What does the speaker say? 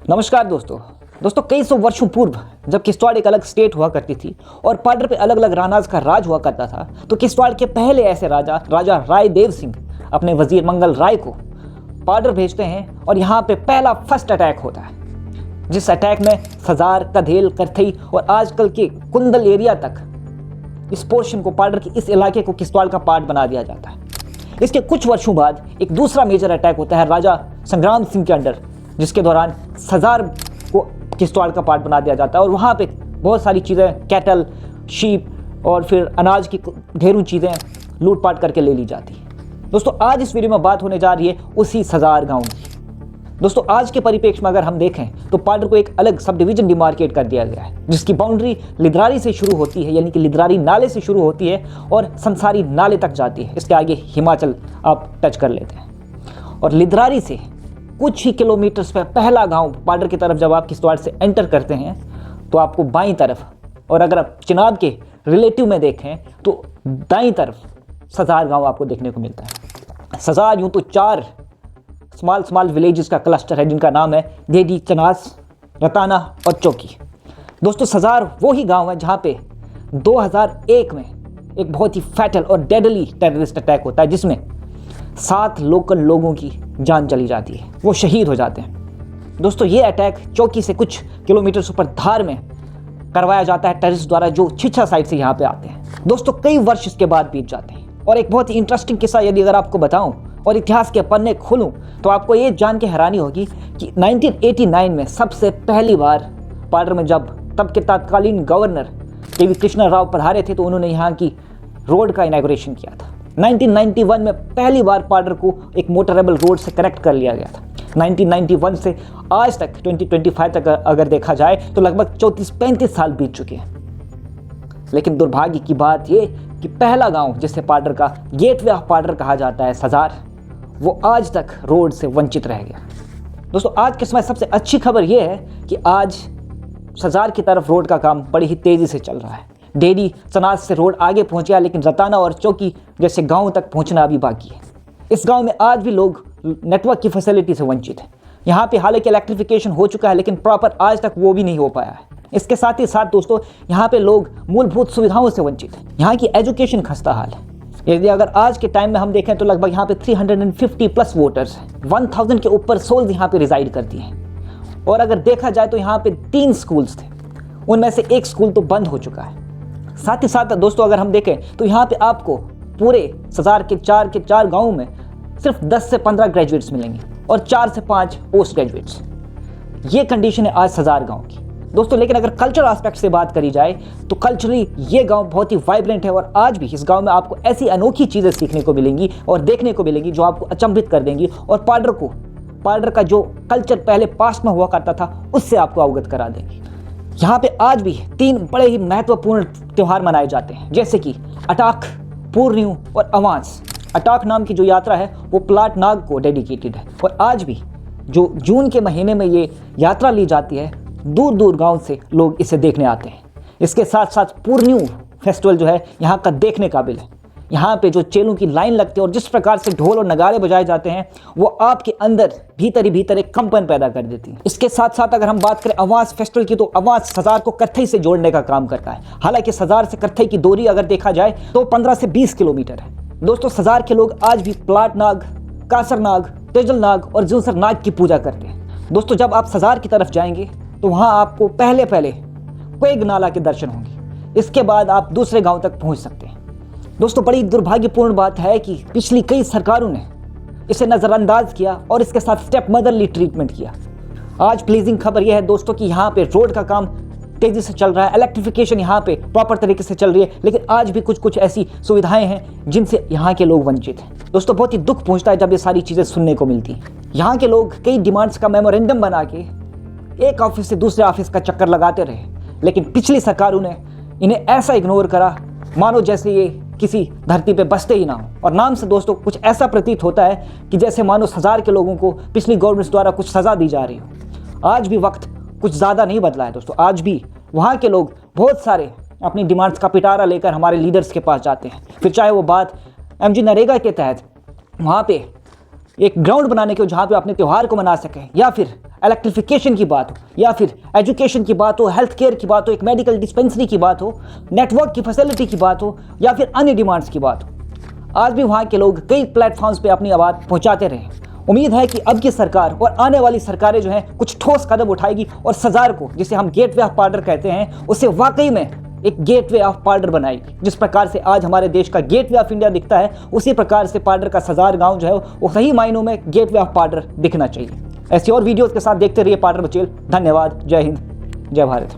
नमस्कार दोस्तों कई सौ वर्षों पूर्व जब किश्तवाड़ एक अलग स्टेट हुआ करती थी और पाडर पे अलग अलग रानाज का राज हुआ करता था, तो किश्तवाड़ के पहले ऐसे राजा राय देव सिंह अपने वजीर मंगल राय को पाडर भेजते हैं और यहाँ पे पहला फर्स्ट अटैक होता है, जिस अटैक में सजार, कधेल, करथई और आजकल के कुंदल एरिया तक इस पोर्शन को, पाडर के इस इलाके को किश्तवाड़ का पार्ट बना दिया जाता है। इसके कुछ वर्षों बाद एक दूसरा मेजर अटैक होता है राजा संग्राम सिंह के अंडर, जिसके दौरान सजार को किश्तवाड़ का पार्ट बना दिया जाता है और वहाँ पे बहुत सारी चीज़ें, कैटल, शीप और फिर अनाज की ढेरों चीज़ें लूटपाट करके ले ली जाती है। दोस्तों आज इस वीडियो में बात होने जा रही है उसी सजार गांव की। दोस्तों आज के परिप्रेक्ष्य में अगर हम देखें तो पाडर को एक अलग सब डिवीजन डिमार्केट कर दिया गया है, जिसकी बाउंड्री लिद्रारी से शुरू होती है, यानी कि लिद्रारी नाले से शुरू होती है और संसारी नाले तक जाती है। इसके आगे हिमाचल आप टच कर लेते हैं और लिद्रारी से कुछ ही किलोमीटर्स पर पहला गांव पाडर की तरफ जब आप किश्तवाड़ से एंटर करते हैं तो आपको बाईं तरफ, और अगर आप चिनाब के रिलेटिव में देखें तो दाईं तरफ सजार गांव आपको देखने को मिलता है। सजार यूं तो 4 स्मॉल विलेजेस का क्लस्टर है, जिनका नाम है डेडी, चनास, रताना और चौकी। दोस्तों सजार वो ही गांव है जहां पे 2001 में एक बहुत ही फैटल और डेडली टेररिस्ट अटैक होता है, जिसमें 7 लोकल लोगों की जान चली जाती है, वो शहीद हो जाते हैं। दोस्तों ये अटैक चौकी से कुछ किलोमीटर ऊपर धार में करवाया जाता है टेररिस्ट द्वारा, जो छिछा साइड से यहाँ पे आते हैं। दोस्तों कई वर्ष इसके बाद बीत जाते हैं और एक बहुत ही इंटरेस्टिंग किस्सा यदि अगर आपको बताऊं और इतिहास के पन्ने खोलूं तो आपको ये जान के हैरानी होगी कि 1989 में सबसे पहली बार पाडर में जब तब के तत्कालीन गवर्नर के वी कृष्णा राव पधारे थे तो उन्होंने यहाँ की रोड का इनॉग्रेशन किया था। 1991 में पहली बार पाडर को एक मोटरेबल रोड से कनेक्ट कर लिया गया था। 1991 से आज तक 2025 तक अगर देखा जाए तो लगभग 34-35 साल बीत चुके हैं। लेकिन दुर्भाग्य की बात ये कि पहला गांव जिसे पाडर का गेटवे ऑफ पाडर कहा जाता है, सजार, वो आज तक रोड से वंचित रह गया। दोस्तों आज के समय सबसे अच्छी खबर यह है कि आज सजार की तरफ रोड का काम बड़ी ही तेजी से चल रहा है। डेडी, चनास से रोड आगे पहुंच गया, लेकिन रताना और चौकी जैसे गांव तक पहुंचना अभी बाकी है। इस गांव में आज भी लोग नेटवर्क की फैसिलिटी से वंचित हैं। यहाँ पे हालांकि इलेक्ट्रिफिकेशन हो चुका है, लेकिन प्रॉपर आज तक वो भी नहीं हो पाया है। इसके साथ ही साथ दोस्तों यहाँ पे लोग मूलभूत सुविधाओं से वंचित हैं। यहाँ की एजुकेशन खस्ता हाल है। यदि अगर आज के टाइम में हम देखें तो लगभग यहाँ पे 350 प्लस वोटर्स हैं, 1000 के ऊपर सोल्स यहाँ पे रिजाइड करती हैं। और अगर देखा जाए तो यहाँ पे 3 स्कूल्स थे, उनमें से एक स्कूल तो बंद हो चुका है। साथ ही साथ दोस्तों अगर हम देखें तो यहाँ पे आपको पूरे सजार के 4 गाँव में सिर्फ 10 से 15 ग्रेजुएट्स मिलेंगे और 4 से 5 पोस्ट ग्रेजुएट्स। ये कंडीशन है आज सजार गांव की दोस्तों। लेकिन अगर कल्चरल एस्पेक्ट से बात करी जाए तो कल्चरली ये गांव बहुत ही वाइब्रेंट है और आज भी इस गांव में आपको ऐसी अनोखी चीज़ें सीखने को मिलेंगी और देखने को मिलेंगी जो आपको अचंभित कर देंगी और पाडर का जो कल्चर पहले पास्ट में हुआ करता था उससे आपको अवगत करा देंगी। यहाँ पे आज भी 3 बड़े ही महत्वपूर्ण त्यौहार मनाए जाते हैं, जैसे कि अटाक, पूर्णियों और अवांस। अटाक नाम की जो यात्रा है वो प्लाट नाग को डेडिकेटेड है और आज भी जो जून के महीने में ये यात्रा ली जाती है, दूर दूर गांव से लोग इसे देखने आते हैं। इसके साथ साथ पूर्णियों फेस्टिवल जो है यहाँ का देखने काबिल है। यहाँ पे जो चेलों की लाइन लगती है और जिस प्रकार से ढोल और नगाड़े बजाए जाते हैं वो आपके अंदर भीतर ही भीतर एक कंपन पैदा कर देती है। इसके साथ साथ अगर हम बात करें अवांस फेस्टिवल की तो अवांस सजार को करथई से जोड़ने का काम करता है। हालांकि सजार से करथई की दूरी अगर देखा जाए तो 15 से 20 किलोमीटर है। दोस्तों सजार के लोग आज भी प्लाट नाग, कासर नाग, तेजल नाग और जूसर नाग की पूजा करते हैं। दोस्तों जब आप सजार की तरफ जाएंगे तो वहाँ आपको पहले क्वेग नाला के दर्शन होंगे। इसके बाद आप दूसरे गाँव तक पहुँच सकते हैं। दोस्तों बड़ी दुर्भाग्यपूर्ण बात है कि पिछली कई सरकारों ने इसे नज़रअंदाज किया और इसके साथ स्टेप मदरली ट्रीटमेंट किया। आज प्लीजिंग खबर यह है दोस्तों कि यहाँ पे रोड का काम तेज़ी से चल रहा है, इलेक्ट्रिफिकेशन यहाँ पे प्रॉपर तरीके से चल रही है, लेकिन आज भी कुछ ऐसी सुविधाएं हैं जिनसे यहाँ के लोग वंचित हैं। दोस्तों बहुत ही दुख पहुँचता है जब ये सारी चीज़ें सुनने को मिलती हैं। यहाँ के लोग कई डिमांड्स का मेमोरेंडम बना के एक ऑफिस से दूसरे ऑफिस का चक्कर लगाते रहे, लेकिन पिछली सरकारों ने इन्हें ऐसा इग्नोर करा मानो जैसे ये किसी धरती पे बसते ही ना हो। और नाम से दोस्तों कुछ ऐसा प्रतीत होता है कि जैसे मानो सजार के लोगों को पिछली गवर्नमेंट्स द्वारा कुछ सज़ा दी जा रही हो। आज भी वक्त कुछ ज़्यादा नहीं बदला है दोस्तों। आज भी वहाँ के लोग बहुत सारे अपनी डिमांड्स का पिटारा लेकर हमारे लीडर्स के पास जाते हैं। फिर चाहे वो बात MG नरेगा के तहत वहाँ पे एक ग्राउंड बनाने के जहाँ पे अपने त्यौहार को मना सकें, या फिर इलेक्ट्रिफिकेशन की बात हो, या फिर एजुकेशन की बात हो, हेल्थ केयर की बात हो, एक मेडिकल डिस्पेंसरी की बात हो, नेटवर्क की फैसिलिटी की बात हो, या फिर अन्य डिमांड्स की बात हो। आज भी वहाँ के लोग कई प्लेटफॉर्म्स पे अपनी आवाज़ पहुँचाते रहे। उम्मीद है कि अब की सरकार और आने वाली सरकारें जो हैं कुछ ठोस कदम उठाएगी और सज़ार को, जिसे हम गेटवे ऑफ पार्डर कहते हैं, उसे वाकई में एक गेटवे ऑफ पार्डर बनाएगी। जिस प्रकार से आज हमारे देश का गेटवे ऑफ इंडिया दिखता है, उसी प्रकार से पार्डर का सज़ार गांव जो है वो सही मायनों में गेटवे ऑफ पार्डर दिखना चाहिए। ऐसी और वीडियोस के साथ देखते रहिए पार्डर बचेल। धन्यवाद। जय हिंद, जय भारत।